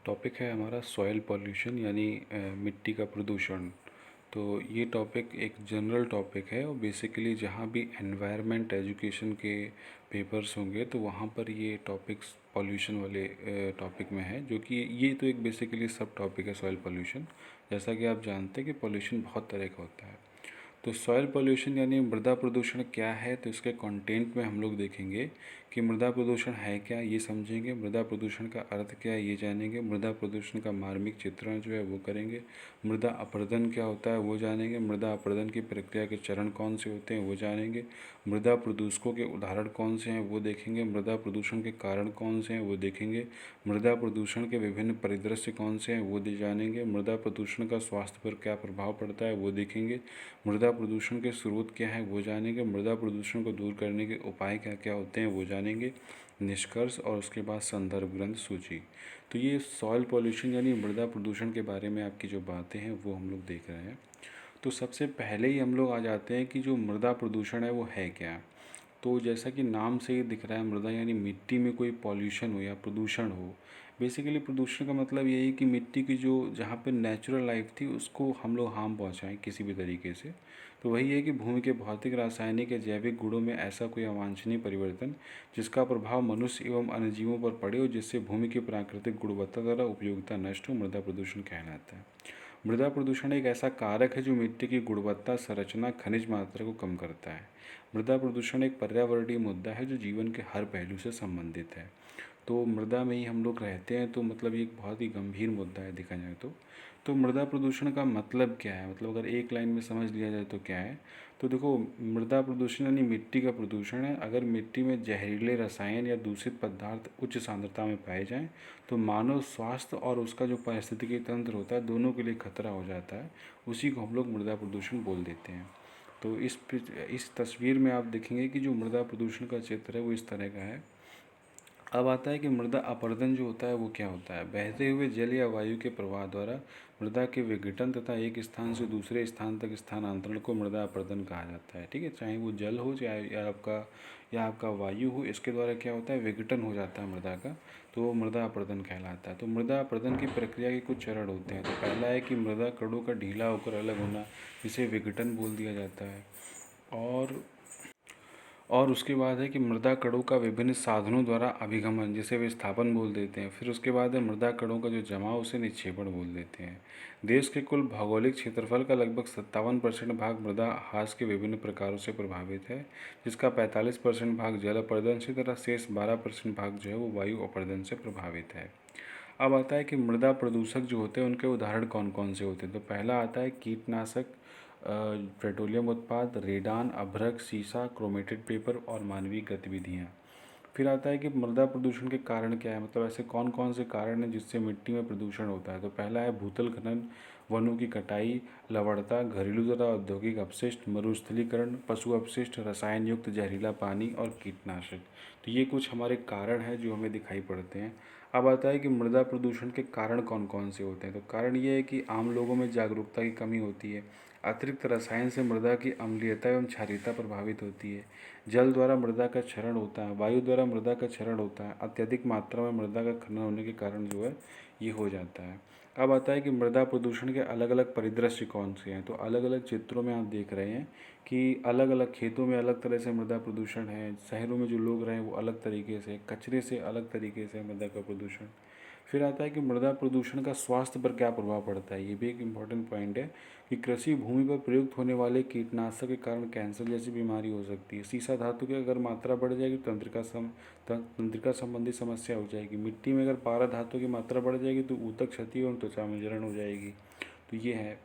Topic है हमारा soil pollution यानी मिट्टी का प्रदूषण। तो ये टॉपिक एक जनरल टॉपिक है और बेसिकली जहाँ भी एनवायरनमेंट एजुकेशन के पेपर्स होंगे तो वहाँ पर ये टॉपिक्स पॉल्यूशन वाले टॉपिक में है, जो कि ये तो एक बेसिकली सब टॉपिक है सॉइल पॉल्यूशन। जैसा कि आप जानते हैं कि पॉल्यूशन बहुत तरह का होता है। तो सॉइल पोल्यूशन यानी मृदा प्रदूषण क्या है, तो इसके कंटेंट में हम लोग देखेंगे कि मृदा प्रदूषण है क्या, ये समझेंगे। मृदा प्रदूषण का अर्थ क्या है ये जानेंगे। मृदा प्रदूषण का मार्मिक चित्रण जो है वो करेंगे। मृदा अपरदन क्या होता है वो जानेंगे। मृदा अपरदन की प्रक्रिया के चरण कौन से होते हैं वो जानेंगे। मृदा प्रदूषकों के उदाहरण कौन से हैं वो देखेंगे। मृदा प्रदूषण के कारण कौन से हैं वो देखेंगे। मृदा प्रदूषण के विभिन्न परिदृश्य कौन से हैं वो जानेंगे। मृदा प्रदूषण का स्वास्थ्य पर क्या प्रभाव पड़ता है वो देखेंगे। मृदा प्रदूषण के स्रोत क्या है वो जानेंगे। मृदा प्रदूषण को दूर करने के उपाय क्या क्या होते हैं वो जानेंगे। निष्कर्ष और उसके बाद संदर्भ ग्रंथ सूची। तो ये सॉइल पॉल्यूशन यानी मृदा प्रदूषण के बारे में आपकी जो बातें हैं वो हम लोग देख रहे हैं। तो सबसे पहले ही हम लोग आ जाते हैं कि जो मृदा प्रदूषण है वो है क्या। तो जैसा कि नाम से ही दिख रहा है, मृदा यानी मिट्टी में कोई पॉल्यूशन हो या प्रदूषण हो। बेसिकली प्रदूषण का मतलब यही कि मिट्टी की जो जहाँ पे नेचुरल लाइफ थी उसको हम लोग हार्म पहुँचाएं किसी भी तरीके से। तो वही है कि भूमि के भौतिक, रासायनिक या जैविक गुणों में ऐसा कोई अवांछनीय परिवर्तन जिसका प्रभाव मनुष्य एवं अन्य जीवों पर पड़े और जिससे भूमि की प्राकृतिक गुणवत्ता द्वारा उपयोगिता नष्ट हो, मृदा प्रदूषण कहलाता है। मृदा प्रदूषण एक ऐसा कारक है जो मिट्टी की गुणवत्ता, संरचना, खनिज मात्रा को कम करता है। मृदा प्रदूषण एक पर्यावरणीय मुद्दा है जो जीवन के हर पहलू से संबंधित है। तो मृदा में ही हम लोग रहते हैं, तो मतलब ये एक बहुत ही गंभीर मुद्दा है देखा जाए तो मृदा प्रदूषण का मतलब क्या है, मतलब अगर एक लाइन में समझ लिया जाए तो क्या है। तो देखो, मृदा प्रदूषण यानी मिट्टी का प्रदूषण है। अगर मिट्टी में जहरीले रसायन या दूषित पदार्थ उच्च सांद्रता में पाए जाएं तो मानव स्वास्थ्य और उसका जो पारिस्थितिकी तंत्र होता है दोनों के लिए खतरा हो जाता है। उसी को हम लोग मृदा प्रदूषण बोल देते हैं। तो इस तस्वीर में आप देखेंगे कि जो मृदा प्रदूषण का चित्र है वो इस तरह का है। अब आता है कि मृदा अपरदन जो होता है वो क्या होता है। बहते हुए जल या वायु के प्रवाह द्वारा मृदा के विघटन तथा एक स्थान से दूसरे स्थान तक स्थानांतरण को मृदा अपरदन कहा जाता है। ठीक है, चाहे वो जल हो चाहे या आपका वायु हो, इसके द्वारा क्या होता है, विघटन हो जाता है मृदा का, तो वो मृदा अपरदन कहलाता है। तो मृदा अपरदन की प्रक्रिया के कुछ चरण होते हैं। तो पहला है कि मृदा कणों का ढीला होकर अलग होना, जिसे विघटन बोल दिया जाता है। और और उसके बाद है कि मृदा कणों का विभिन्न साधनों द्वारा अभिगमन, जिसे विस्थापन बोल देते हैं। फिर उसके बाद है मृदा कणों का जो जमाव, उसे निक्षेपण बोल देते हैं। देश के कुल भौगोलिक क्षेत्रफल का लगभग 57% भाग मृदा ह्रास के विभिन्न प्रकारों से प्रभावित है, जिसका 45% भाग जल अपरदन से तथा शेष 12% भाग जो है वो वायु अपरदन से प्रभावित है। अब आता है कि मृदा प्रदूषक जो होते हैं उनके उदाहरण कौन कौन से होते हैं। तो पहला आता है कीटनाशक, पेट्रोलियम उत्पाद, रेडान, अभ्रक, सीसा, क्रोमेटेड पेपर और मानवीय गतिविधियाँ। फिर आता है कि मृदा प्रदूषण के कारण क्या है, मतलब ऐसे कौन कौन से कारण हैं जिससे मिट्टी में प्रदूषण होता है। तो पहला है भूतल खनन, वनों की कटाई, लवणता, घरेलू तथा औद्योगिक अपशिष्ट, मरुस्थलीकरण, पशु अपशिष्ट, रसायन युक्त जहरीला पानी और कीटनाशक। तो ये कुछ हमारे कारण हैं जो हमें दिखाई पड़ते हैं। अब आता है कि मृदा प्रदूषण के कारण कौन कौन से होते हैं। तो कारण ये है कि आम लोगों में जागरूकता की कमी होती है। अतिरिक्त रसायन से मृदा की अम्लीयता एवं क्षारीयता प्रभावित होती है। जल द्वारा मृदा का क्षरण होता है, वायु द्वारा मृदा का क्षरण होता है। अत्यधिक मात्रा में मृदा का खनन होने के कारण जो है ये हो जाता है। अब आता है कि मृदा प्रदूषण के अलग अलग परिदृश्य कौन से हैं। तो अलग अलग चित्रों में आप देख रहे हैं कि अलग अलग खेतों में अलग तरह से मृदा प्रदूषण है, शहरों में जो लोग रहे हैं वो अलग तरीके से, कचरे से अलग तरीके से मृदा का प्रदूषण। फिर आता है कि मृदा प्रदूषण का स्वास्थ्य पर क्या प्रभाव पड़ता है। ये भी एक इम्पॉर्टेंट पॉइंट है कि कृषि भूमि पर प्रयुक्त होने वाले कीटनाशक के कारण कैंसर जैसी बीमारी हो सकती है। सीसा धातु की अगर मात्रा बढ़ जाएगी तो तंत्रिका संबंधी समस्या हो जाएगी। मिट्टी में अगर पारा धातु की मात्रा बढ़ जाएगी तो ऊतक क्षति एवं त्वचा में जलन हो जाएगी। तो ये है।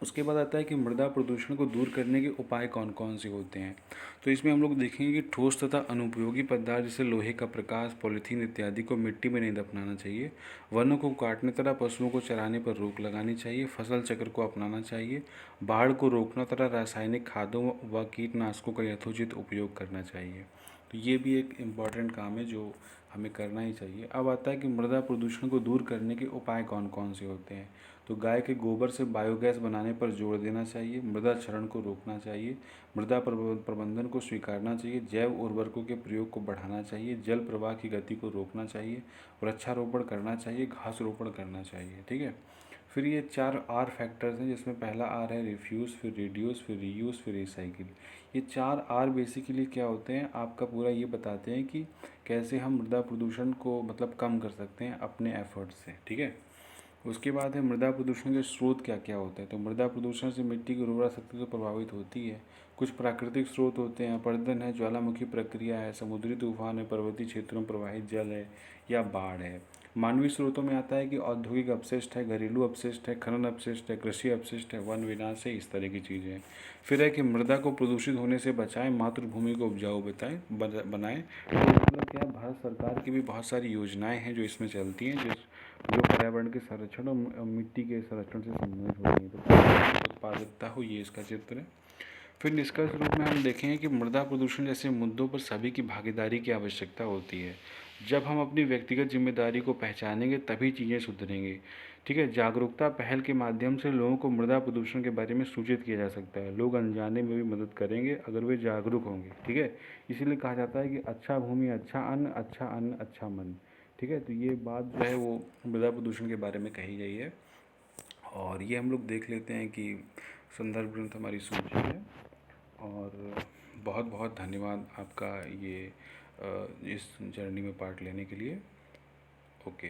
उसके बाद आता है कि मृदा प्रदूषण को दूर करने के उपाय कौन कौन से होते हैं। तो इसमें हम लोग देखेंगे कि ठोस तथा अनुपयोगी पदार्थ जैसे लोहे का प्रकाश, पॉलीथीन इत्यादि को मिट्टी में नहीं दफनाना चाहिए। वनों को काटने तथा पशुओं को चराने पर रोक लगानी चाहिए। फसल चक्र को अपनाना चाहिए। बाढ़ को रोकना तथा रासायनिक खादों व कीटनाशकों का यथोचित उपयोग करना चाहिए। तो ये भी एक इम्पॉर्टेंट काम है जो हमें करना ही चाहिए। अब आता है कि मृदा प्रदूषण को दूर करने के उपाय कौन कौन से होते हैं। तो गाय के गोबर से बायोगैस बनाने पर जोर देना चाहिए, मृदा क्षरण को रोकना चाहिए, मृदा प्रबंधन को स्वीकारना चाहिए, जैव उर्वरकों के प्रयोग को बढ़ाना चाहिए, जल प्रवाह की गति को रोकना चाहिए, वृक्षारोपण करना चाहिए, घास रोपण करना चाहिए। ठीक है। फिर ये 4 आर फैक्टर्स हैं, जिसमें पहला आर है रिफ्यूज़, फिर रिड्यूस, फिर रीयूज़, फिर रिसाइकिल। ये 4 आर बेसिकली क्या होते हैं, आपका पूरा ये बताते हैं कि कैसे हम मृदा प्रदूषण को मतलब कम कर सकते हैं अपने एफर्ट्स से। ठीक है। उसके बाद है मृदा प्रदूषण के स्रोत क्या क्या होते हैं। तो मृदा प्रदूषण से मिट्टी की उर्वरा शक्ति तो प्रभावित होती है। कुछ प्राकृतिक स्रोत होते हैं, अपरदन है, ज्वालामुखी प्रक्रिया है, समुद्री तूफान है, पर्वतीय क्षेत्रों में प्रवाहित जल है, या बाढ़ है। मानवीय स्रोतों में आता है कि औद्योगिक अपशिष्ट है, घरेलू अपशिष्ट है, खनन अपशिष्ट है, कृषि अपशिष्ट है, वन विनाश है, इस तरह की चीज़ें हैं। फिर है कि मृदा को प्रदूषित होने से बचाएं, मातृभूमि को उपजाऊ बनाएं। तो मतलब क्या है, भारत सरकार की भी बहुत सारी योजनाएं हैं जो इसमें चलती हैं, जो पर्यावरण के संरक्षण और मिट्टी के संरक्षण से संबंधित होती हैं। तो पर्यावरण की उत्पादकता हो, ये इसका चित्र है। फिर निष्कर्ष रूप में हम देखें कि मृदा प्रदूषण जैसे मुद्दों पर सभी की भागीदारी की आवश्यकता होती है। जब हम अपनी व्यक्तिगत जिम्मेदारी को पहचानेंगे तभी चीज़ें सुधरेंगी। ठीक है। जागरूकता पहल के माध्यम से लोगों को मृदा प्रदूषण के बारे में सूचित किया जा सकता है। लोग अनजाने में भी मदद करेंगे अगर वे जागरूक होंगे। ठीक है। इसीलिए कहा जाता है कि अच्छा भूमि अच्छा अन्न अच्छा मन। ठीक है। तो ये बात जो है वो मृदा प्रदूषण के बारे में कही गई है। और ये हम लोग देख लेते हैं कि संदर्भ ग्रंथ हमारी सूची है। और बहुत बहुत धन्यवाद आपका ये इस जर्नी में पार्ट लेने के लिए। ओके।